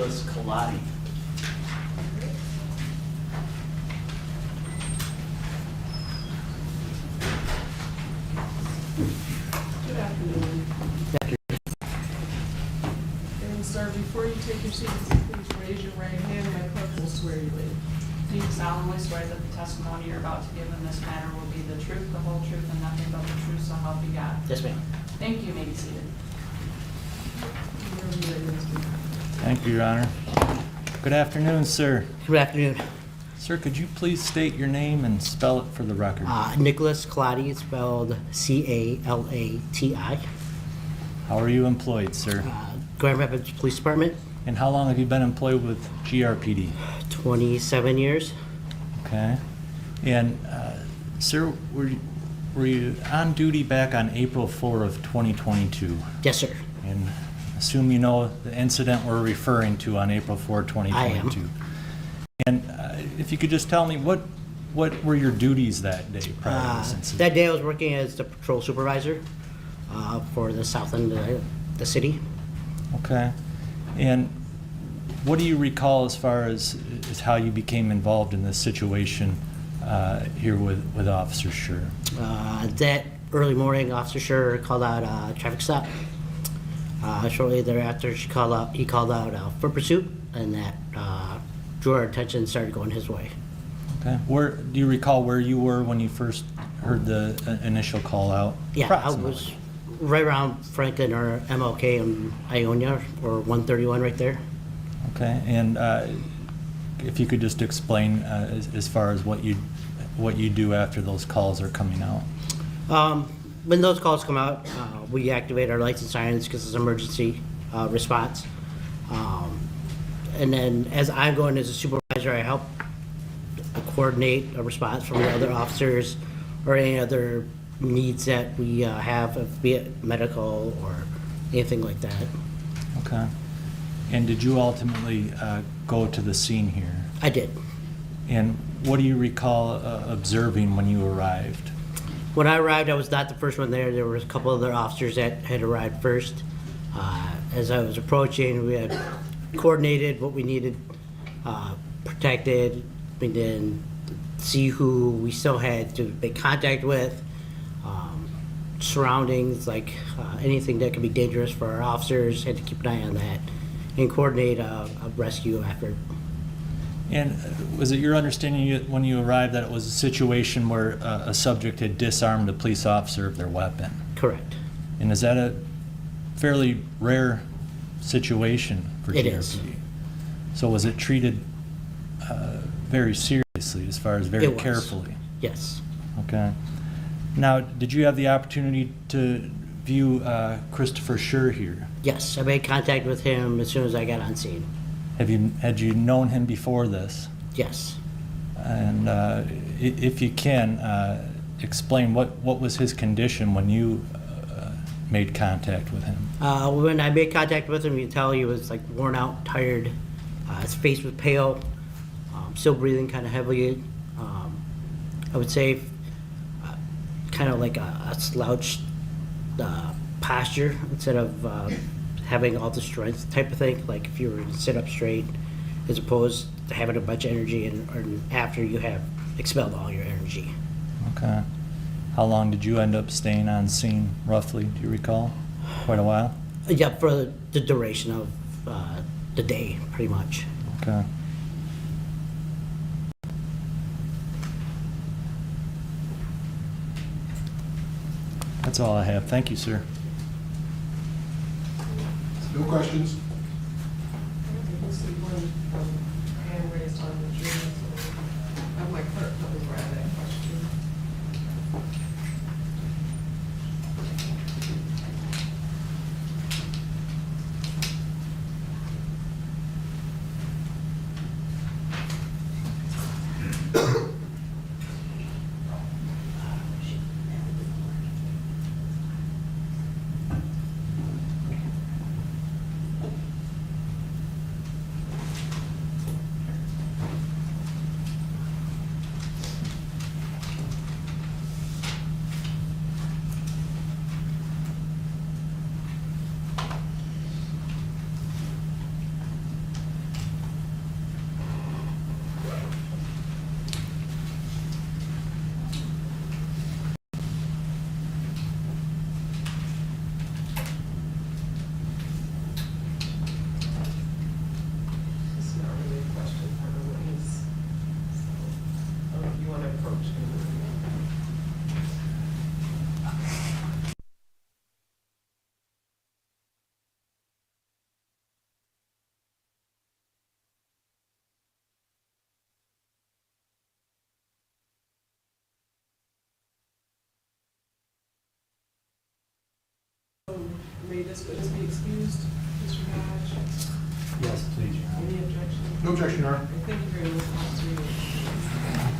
Nicholas Calati. Good afternoon. And sir, before you take your seats, please raise your right hand and my clerk will swear you in. Do you solemnly swear that the testimony you're about to give in this matter will be the truth, the whole truth, and nothing but the truth, so help you God? Yes, ma'am. Thank you. You may be seated. Thank you, Your Honor. Good afternoon, sir. Good afternoon. Sir, could you please state your name and spell it for the record? Nicholas Calati, it's spelled Calati. How are you employed, sir? Grand Rapids Police Department, And how long have you been employed with GRPD? 27 years. Okay. And, sir, were you on duty back on April 4 of 2022? Yes, sir. And assume you know the incident we're referring to on April 4, 2022. And if you could just tell me, what were your duties that day prior to this incident? That day I was working as the patrol supervisor for the south end of the city. Okay. And what do you recall as far as how you became involved in this situation here with Officer Schurr? That early morning, Officer Schurr called out a traffic stop. Shortly thereafter, he called out foot pursuit, and that drew our attention and started going his way. Okay. Do you recall where you were when you first heard the initial call out? Yeah, I Approximately. was right around Franklin or MLK and Ionia, or 131 right there. Okay. And if you could just explain as far as what you do after those calls are coming out. When those calls come out, we activate our lights and sirens because it's emergency response. And then as I'm going as a supervisor, I help coordinate a response from the other officers or any other needs that we have, be it medical or anything like that. Okay. And did you ultimately go to the scene here? I did. And what do you recall observing when you arrived? When I arrived, I was not the first one there. There were a couple other officers that had arrived first. As I was approaching, we had coordinated what we needed, protected, and then see who we still had to make contact with, surroundings, like anything that could be dangerous for our officers, had to keep an eye on that, and coordinate a rescue effort. And was it your understanding when you arrived that it was a situation where a subject had disarmed a police officer of their weapon? Correct. And is that a fairly rare situation for It GRPD? is. So was it treated very seriously, as far as very It was. carefully? Yes. Okay. Now, did you have the opportunity to view Christoper Schurr here? Yes, I made contact with him as soon as I got on scene. Had you known him before this? Yes. And if you can, explain what was his condition when you made contact with him? When I made contact with him, you can tell he was like worn out, tired. His face was pale, still breathing kind of heavily. I would say kind of like a slouched posture instead of having all the strength type of thing. Like if you were to sit up straight, as opposed to having a bunch of energy and after you have expelled all your energy. Okay. How long did you end up staying on scene, roughly? Do you recall? Quite a while? Yeah, for the duration of the day, pretty much. Okay. That's all I have. Thank you, sir. No questions? We'll see one hand raised on the jury, so have my clerk probably grab that question. this witness be excused, Mr. Hodge? Yes, please, Your Honor. Any objection? No objection, Your Honor. Thank you very much, officer.